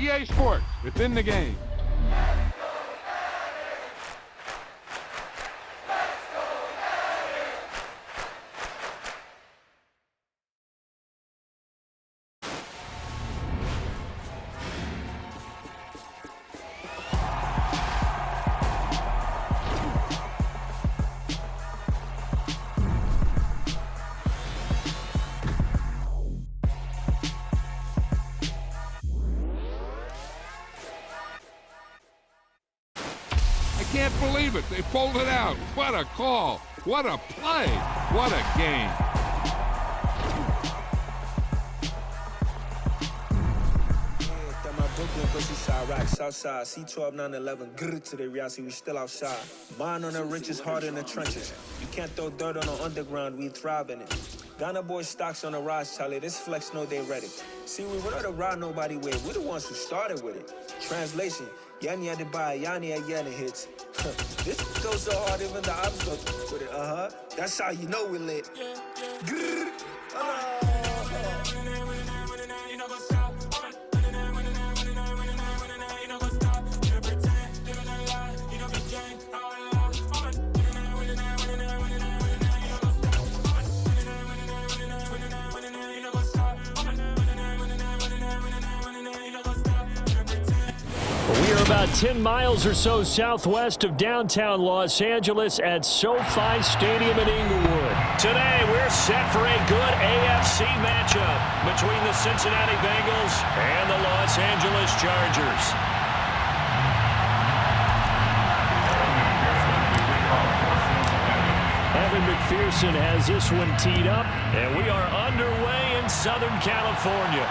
EA Sports, it's in the game. I can't believe it. They pulled it out. What a call. What a play. What a game. Southside, C12, 911, grrr to the reality, we still outside. Mine on the riches, heart in the trenches. You can't throw dirt on the underground, we thrive in it. Ghana boy stocks on the rise, Charlie, this flex know they ready. See, we were the ride nobody with, we're the ones who started with it. Translation, Yanni had to buy, Yanni had Yanni hits. This goes so hard, even the ops go with it, That's how you know we lit. Grrr, We are about 10 miles or so southwest of downtown Los Angeles at SoFi Stadium in Inglewood. Today, we're set for a good AFC matchup between the Cincinnati Bengals and the Los Angeles Chargers. Evan McPherson has this one teed up, and we are underway in Southern California.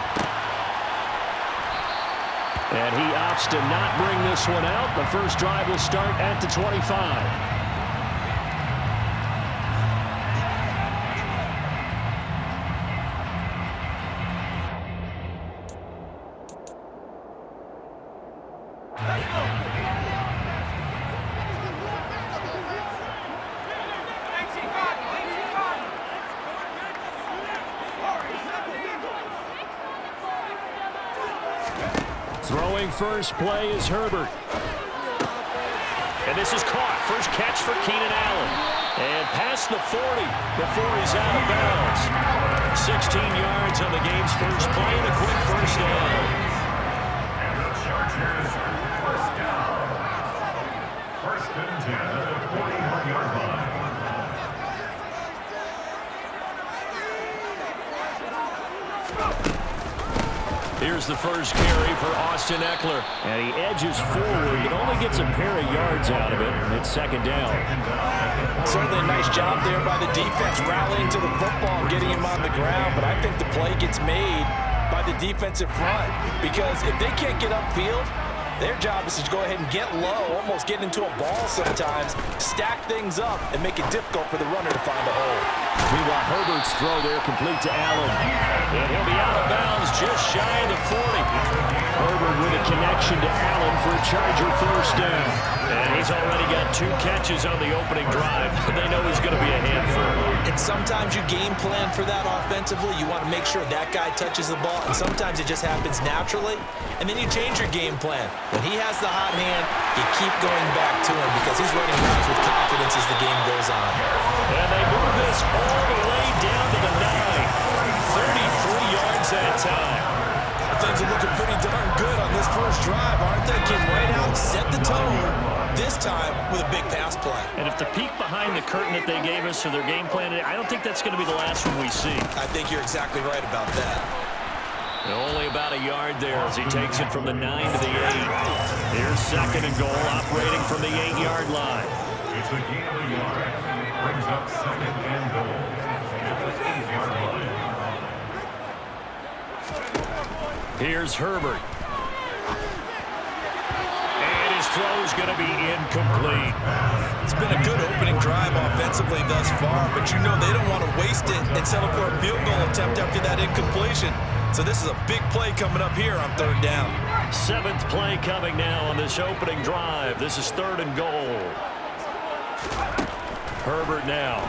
And he opts to not bring this one out. The first drive will start at the 25. Throwing first play is Herbert. And this is caught. First catch for Keenan Allen. And past the 40 before he's out of bounds. 16 yards on the game's first play and a quick first down. And the Chargers first down. First and 10 at the 41-yard line. Here's the first carry for Austin Eckler. And he edges forward, but only gets a pair of yards out of it. It's second down. Certainly a nice job there by the defense, rallying to the football and getting him on the ground. But I think the play gets made by the defensive front. Because if they can't get upfield, their job is to go ahead and get low, almost get into a ball sometimes, stack things up, and make it difficult for the runner to find a hole. Meanwhile, Herbert's throw there complete to Allen. And he'll be out of bounds just shy of the 40. Herbert with a connection to Allen for a Charger first down. And he's already got 2 catches on the opening drive. They know he's going to be a handful. And sometimes you game plan for that offensively. You want to make sure that guy touches the ball. And sometimes it just happens naturally. And then you change your game plan. When he has the hot hand, you keep going back to him because he's running routes with confidence as the game goes on. And they move this all the way down to the 9. 33 yards that time. Things are looking pretty darn good on this first drive, aren't they? Came right out, set the tone, this time with a big pass play. And if the peek behind the curtain that they gave us for their game plan, I don't think that's going to be the last one we see. I think you're exactly right about that. And only about a yard there as he takes it from the 9 to the 8. Here's second and goal, operating from the 8-yard line. It's a gain of a yard. Brings up second and goal. At the 8-yard line. Here's Herbert. And his throw's going to be incomplete. It's been a good opening drive offensively thus far, but you know they don't want to waste it and settle for a field goal attempt after that incompletion. So this is a big play coming up here on third down. 7th play coming now on this opening drive. This is third and goal. Herbert now.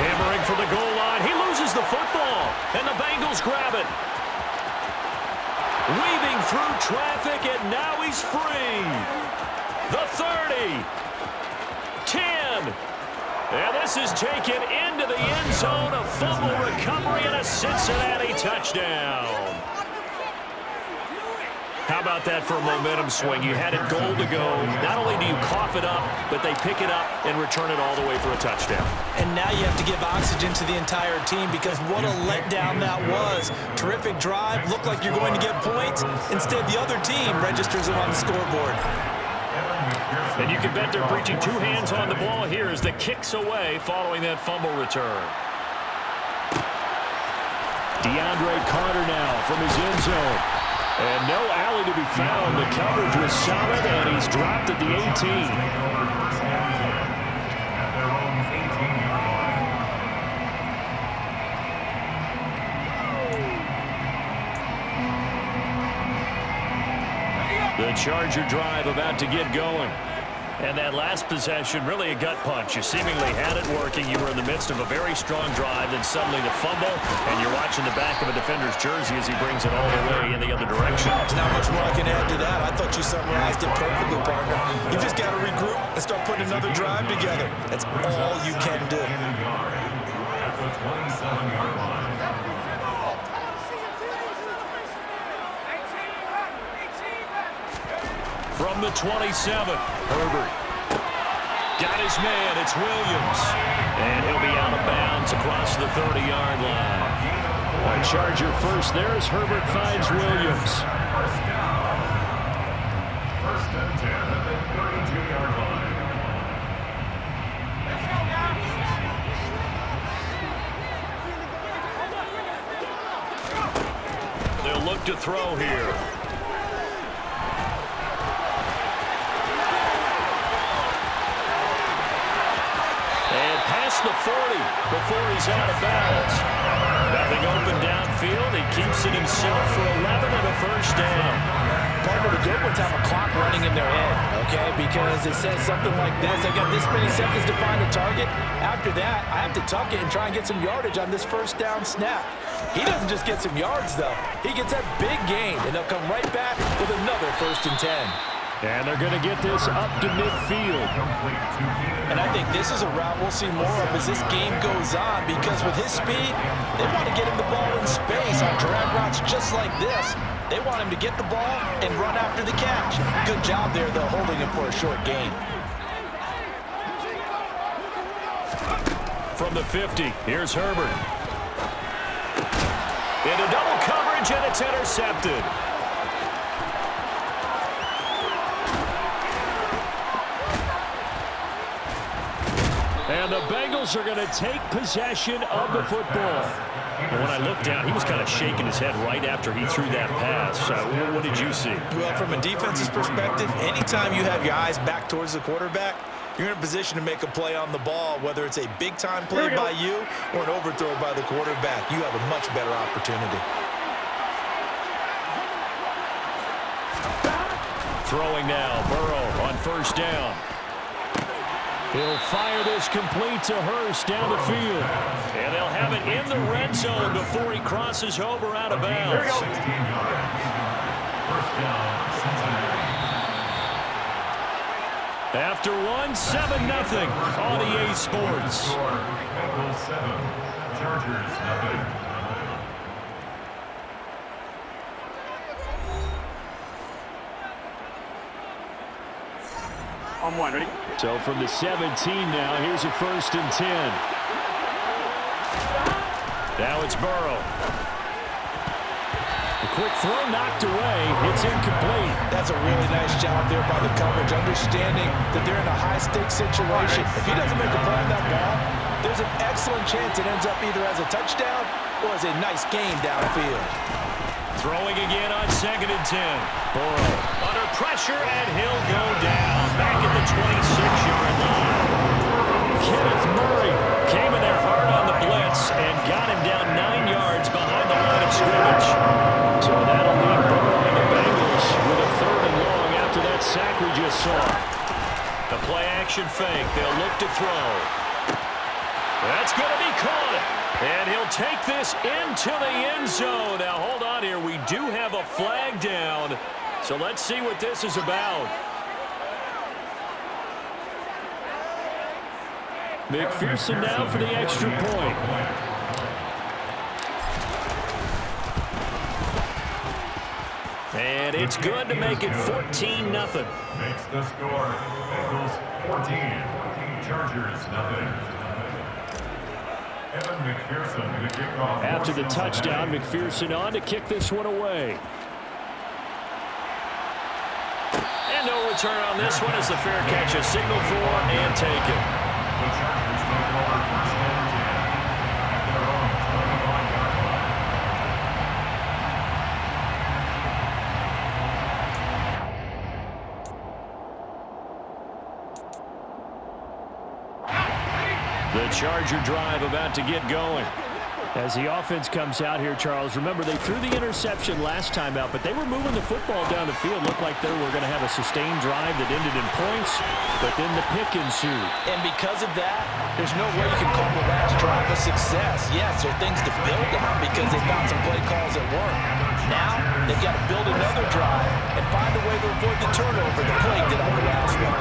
Hammering for the goal line. He loses the football, and the Bengals grab it. Weaving through traffic, and now he's free. The 30. 10. And this is taken into the end zone. A fumble recovery and a Cincinnati touchdown. How about that for a momentum swing? You had it goal to go. Not only do you cough it up, but they pick it up and return it all the way for a touchdown. And now you have to give oxygen to the entire team because what a letdown that was. Terrific drive. Looked like you're going to get points. Instead, the other team registers it on the scoreboard. And you can bet they're preaching two hands on the ball here as the kick's away following that fumble return. DeAndre Carter now from his end zone. And no alley to be found. The coverage was solid, and he's dropped at the 18. The Charger drive about to get going. And that last possession, really a gut punch. You seemingly had it working. You were in the midst of a very strong drive, then suddenly the fumble, and you're watching the back of a defender's jersey as he brings it all the way in the other direction. There's not much more I can add to that. I thought you summarized it perfectly, partner. You just got to regroup and start putting another drive together. That's all you can do. At the 27-yard line. From the 27, Herbert. Got his man, it's Williams. And he'll be out of bounds across the 30-yard line. A Charger first there as Herbert finds Williams. First down. First and 10 at the 32-yard line. They'll look to throw here. The 40 before he's out of bounds. Nothing open downfield. He keeps it himself for 11 and a first down. Partner, the good ones have a clock running in their head, okay? Because it says something like this. I got this many seconds to find a target. After that, I have to tuck it and try and get some yardage on this first down snap. He doesn't just get some yards, though. He gets that big gain, and they'll come right back with another 1st and 10. And they're going to get this up to midfield. And I think this is a route we'll see more of as this game goes on because with his speed, they want to get him the ball in space on drag routes just like this. They want him to get the ball and run after the catch. Good job there, though, holding him for a short gain. From the 50, here's Herbert. Into double coverage, and it's intercepted. And the Bengals are going to take possession of the football. And when I looked down, he was kind of shaking his head right after he threw that pass. What did you see? Well, from a defense's perspective, anytime you have your eyes back towards the quarterback, you're in a position to make a play on the ball, whether it's a big-time play by you or an overthrow by the quarterback. You have a much better opportunity. Throwing now, Burrow on first down. He'll fire this complete to Hurst down the field. And they'll have it in the red zone before he crosses over out of bounds. 16 yards. First down, Cincinnati. After one, 7-0 on EA Sports. Bengals 7, Chargers 0. On one, ready? So from the 17 now, here's a 1st and 10. Now it's Burrow. A quick throw knocked away. It's incomplete. That's a really nice job there by the coverage, understanding that they're in a high-stakes situation. If he doesn't make a play on that ball, there's an excellent chance it ends up either as a touchdown or as a nice gain downfield. Throwing again on 2nd and 10. Burrow under pressure, and he'll go down. Back at the 26-yard line. Kenneth Murray came in there hard on the blitz and got him down 9 yards behind the line of scrimmage. So that'll leave Burrow and the Bengals with a 3rd and long after that sack we just saw. The play-action fake. They'll look to throw. That's going to be caught. And he'll take this into the end zone. Now, hold on here. We do have a flag down. So let's see what this is about. McPherson now for the extra point. And it's good to make it 14-0. Makes the score. Bengals 14. Chargers nothing. Evan McPherson to kick off. After the touchdown, McPherson on to kick this one away. And no return on this one as the fair catch is signaled for and taken. The Chargers take over first and 10 at their own 25-yard line. The Charger drive about to get going. As the offense comes out here, Charles, remember they threw the interception last time out, but they were moving the football down the field. Looked like they were going to have a sustained drive that ended in points, but then the pick ensued. And because of that, there's no way you can call the last drive a success. Yes, there are things to build on because they found some play calls that work. Now, they've got to build another drive and find a way to avoid the turnover that plagued it on the last one.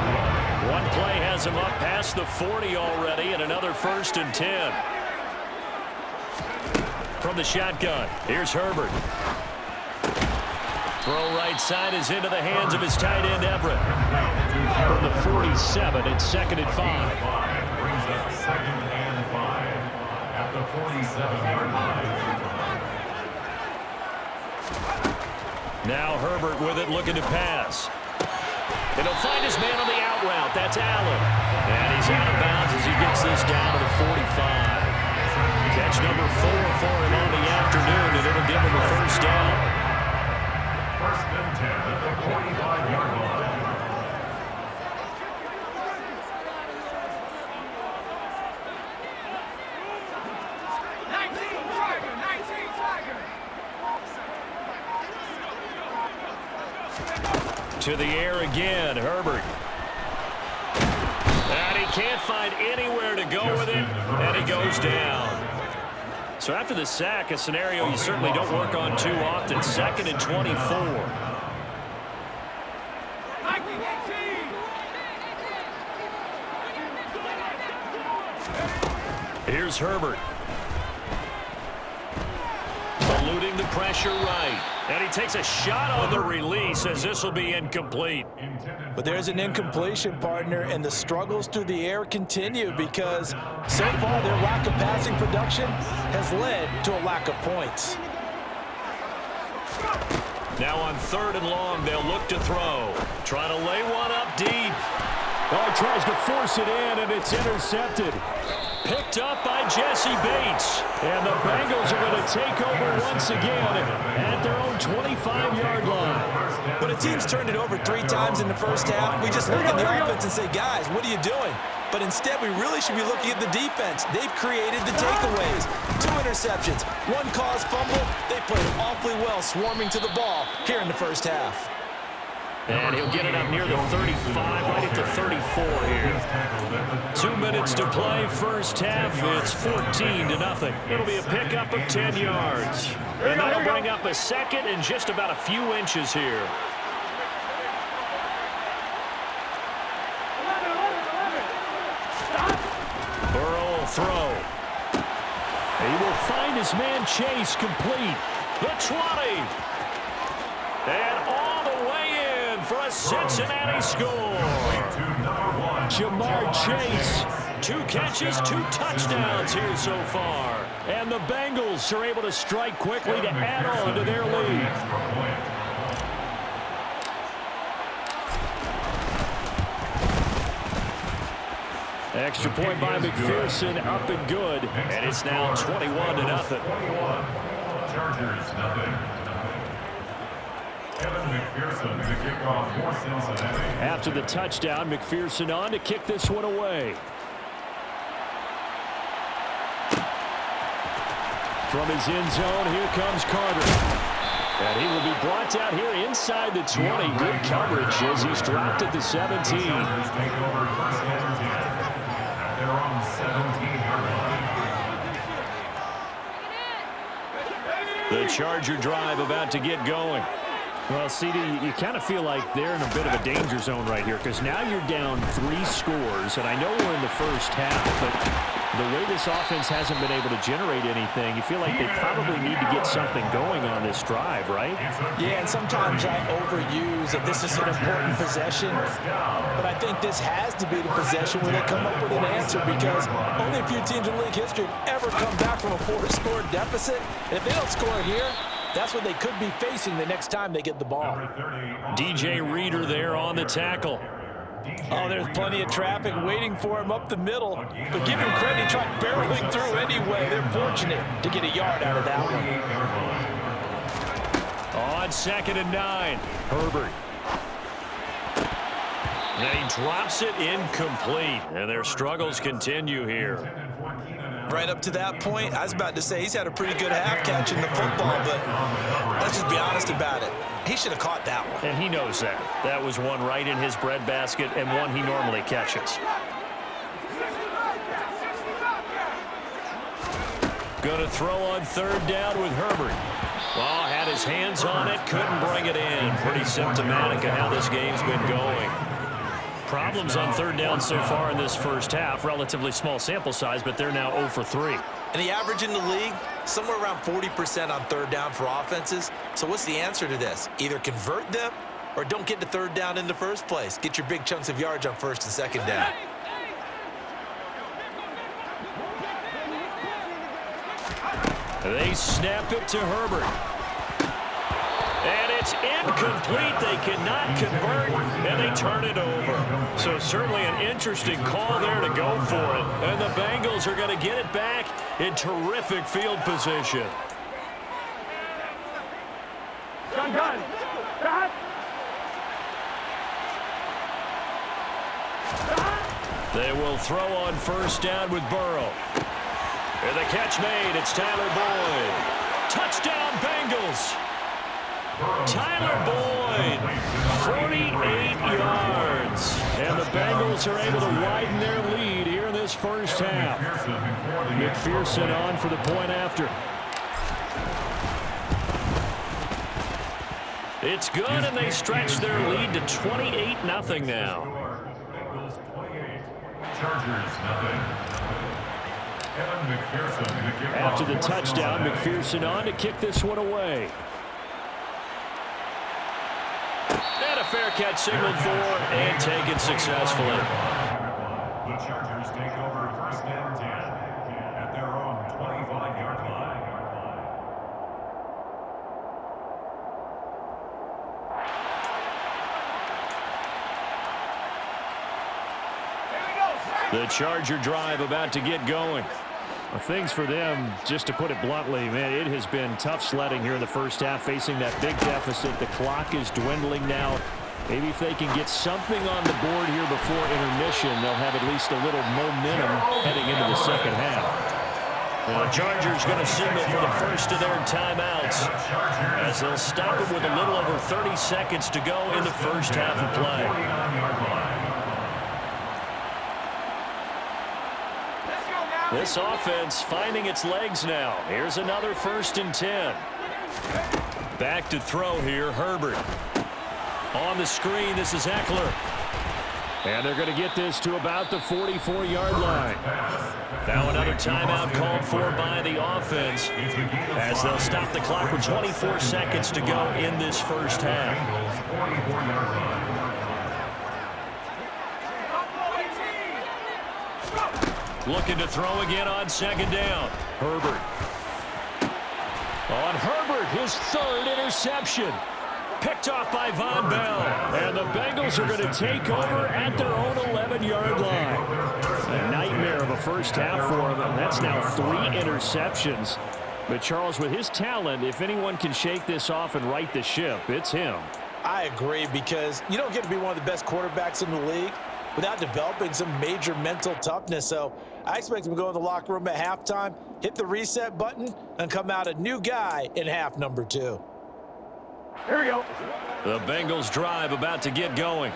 One play has him up past the 40 already, and another 1st and 10. From the shotgun, here's Herbert. Throw right side is into the hands of his tight end, Everett. From the 47, it's 2nd and 5. Brings up 2nd and 5 at the 47-yard line. Now Herbert with it, looking to pass. And he'll find his man on the out route. That's Allen. And he's out of bounds as he gets this down to the 45. Catch number 4 for him on the afternoon, and it'll give him a first down. 1st and 10 at the 45-yard line. To the air again, Herbert. And he can't find anywhere to go with it, and he goes down. So after the sack, a scenario you certainly don't work on too often. 2nd and 24. Here's Herbert. Eluding the pressure right. And he takes a shot on the release as this will be incomplete. But there's an incompletion, partner, and the struggles through the air continue because so far their lack of passing production has led to a lack of points. Now on 3rd and long, they'll look to throw. Trying to lay one up deep. Oh, tries to force it in, and it's intercepted. Picked up by Jesse Bates. And the Bengals are going to take over once again at their own 25-yard line. When a team's turned it over 3 times in the first half, we just look at the offense and say, guys, what are you doing? But instead, we really should be looking at the defense. They've created the takeaways. 2 interceptions, 1 caused fumble. They played awfully well swarming to the ball here in the first half. And he'll get it up near the 35, right at the 34 here. 2 minutes to play, first half. It's 14-0. It'll be a pickup of 10 yards. And that'll bring up a 2nd and just about a few inches here. Burrow will throw. He will find his man Chase complete. The 20. And all the way in for a Cincinnati score. Jamar Chase, 2 catches, 2 touchdowns here so far. And the Bengals are able to strike quickly to add on to their lead. Extra point by McPherson, up and good. And it's now 21-0. Chargers nothing. Evan McPherson to kick off for Cincinnati. After the touchdown, McPherson on to kick this one away. From his end zone, here comes Carter. And he will be brought down here inside the 20. Good coverage as he's dropped at the 17. Chargers take over first and 10 at their own 17-yard line. The Charger drive about to get going. Well, CD, you kind of feel like they're in a bit of a danger zone right here because now you're down 3 scores, and I know we're in the first half, but the way this offense hasn't been able to generate anything, you feel like they probably need to get something going on this drive, right? Yeah, and sometimes I overuse that this is an important possession, but I think this has to be the possession where they come up with an answer because only a few teams in league history have ever come back from a 4-score deficit. And if they don't score here, that's what they could be facing the next time they get the ball. DJ Reader there on the tackle. Oh, there's plenty of traffic waiting for him up the middle. But give him credit, he tried barreling through anyway. They're fortunate to get a yard out of that one. On 2nd and 9, Herbert. And he drops it incomplete. And their struggles continue here. Right up to that point, I was about to say he's had a pretty good half catching the football, but let's just be honest about it. He should have caught that one. And he knows that. That was one right in his breadbasket and one he normally catches. Going to throw on 3rd down with Herbert. Well, had his hands on it, couldn't bring it in. Pretty symptomatic of how this game's been going. Problems on 3rd down so far in this first half. Relatively small sample size, but they're now 0 for 3. And the average in the league, somewhere around 40% on 3rd down for offenses. So what's the answer to this? Either convert them or don't get to 3rd down in the first place. Get your big chunks of yards on 1st and 2nd down. They snap it to Herbert. And it's incomplete. They cannot convert, and they turn it over. So certainly an interesting call there to go for it. And the Bengals are going to get it back in terrific field position. Gun. They will throw on 1st down with Burrow. And the catch made. It's Tyler Boyd. Touchdown, Bengals. Tyler Boyd, 48 yards. And the Bengals are able to widen their lead here in this first half. McPherson on for the point after. It's good, and they stretch their lead to 28-0 now. After the touchdown, McPherson on to kick this one away. And a fair catch signaled for and taken successfully. The Chargers take over 1st and 10 at their own 25-yard line. The Charger drive about to get going. Well, things for them, just to put it bluntly, man, it has been tough sledding here in the first half, facing that big deficit. The clock is dwindling now. Maybe if they can get something on the board here before intermission, they'll have at least a little momentum heading into the second half. Well, the Chargers going to signal for the first of their timeouts as they'll stop it with a little over 30 seconds to go in the first half of play. This offense finding its legs now. Here's another 1st and 10. Back to throw here, Herbert. On the screen, this is Eckler. And they're going to get this to about the 44-yard line. Now another timeout called for by the offense as they'll stop the clock with 24 seconds to go in this first half. Looking to throw again on 2nd down. Herbert. On Herbert, his 3rd interception. Picked off by Von Bell. And the Bengals are going to take over at their own 11-yard line. A nightmare of a first half for him. That's now 3 interceptions. But Charles, with his talent, if anyone can shake this off and right the ship, it's him. I agree, because you don't get to be one of the best quarterbacks in the league without developing some major mental toughness. So I expect him to go in the locker room at halftime, hit the reset button, and come out a new guy in half number 2. Here we go. The Bengals drive about to get going.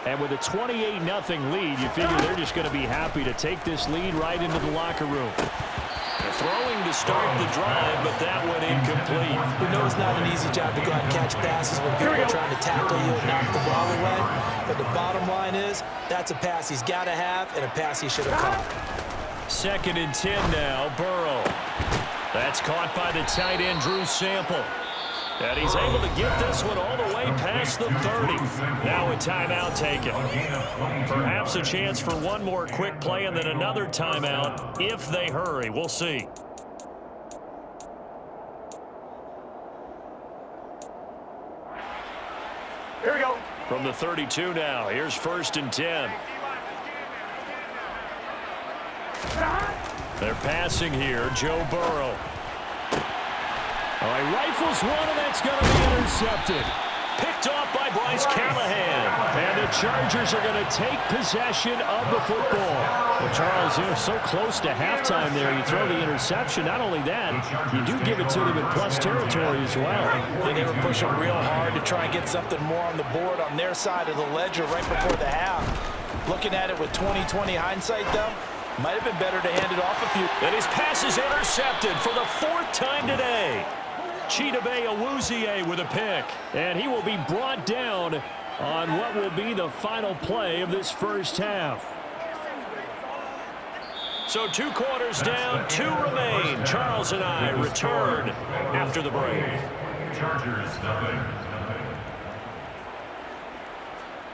And with a 28-0 lead, you figure they're just going to be happy to take this lead right into the locker room. Throwing to start the drive, but that one incomplete. We know it's not an easy job to go out and catch passes when people are trying to tackle you and knock the ball away. But the bottom line is, that's a pass he's got to have and a pass he should have caught. 2nd and 10 now, Burrow. That's caught by the tight end, Drew Sample. And he's able to get this one all the way past the 30. Now a timeout taken. Perhaps a chance for one more quick play and then another timeout if they hurry. We'll see. Here we go. From the 32 now, here's 1st and 10. They're passing here, Joe Burrow. All right, rifles one, and that's going to be intercepted. Picked off by Bryce Callahan. And the Chargers are going to take possession of the football. Well, Charles, you're so close to halftime there. You throw the interception. Not only that, you do give it to them in plus territory as well. Yeah, they were pushing real hard to try and get something more on the board on their side of the ledger right before the half. Looking at it with 20/20 hindsight, though, might have been better to hand it off a few. And his pass is intercepted for the 4th time today. Chidobe Awuzie with a pick. And he will be brought down on what will be the final play of this first half. So 2 quarters down, 2 remain. Charles and I return after the break. Chargers nothing.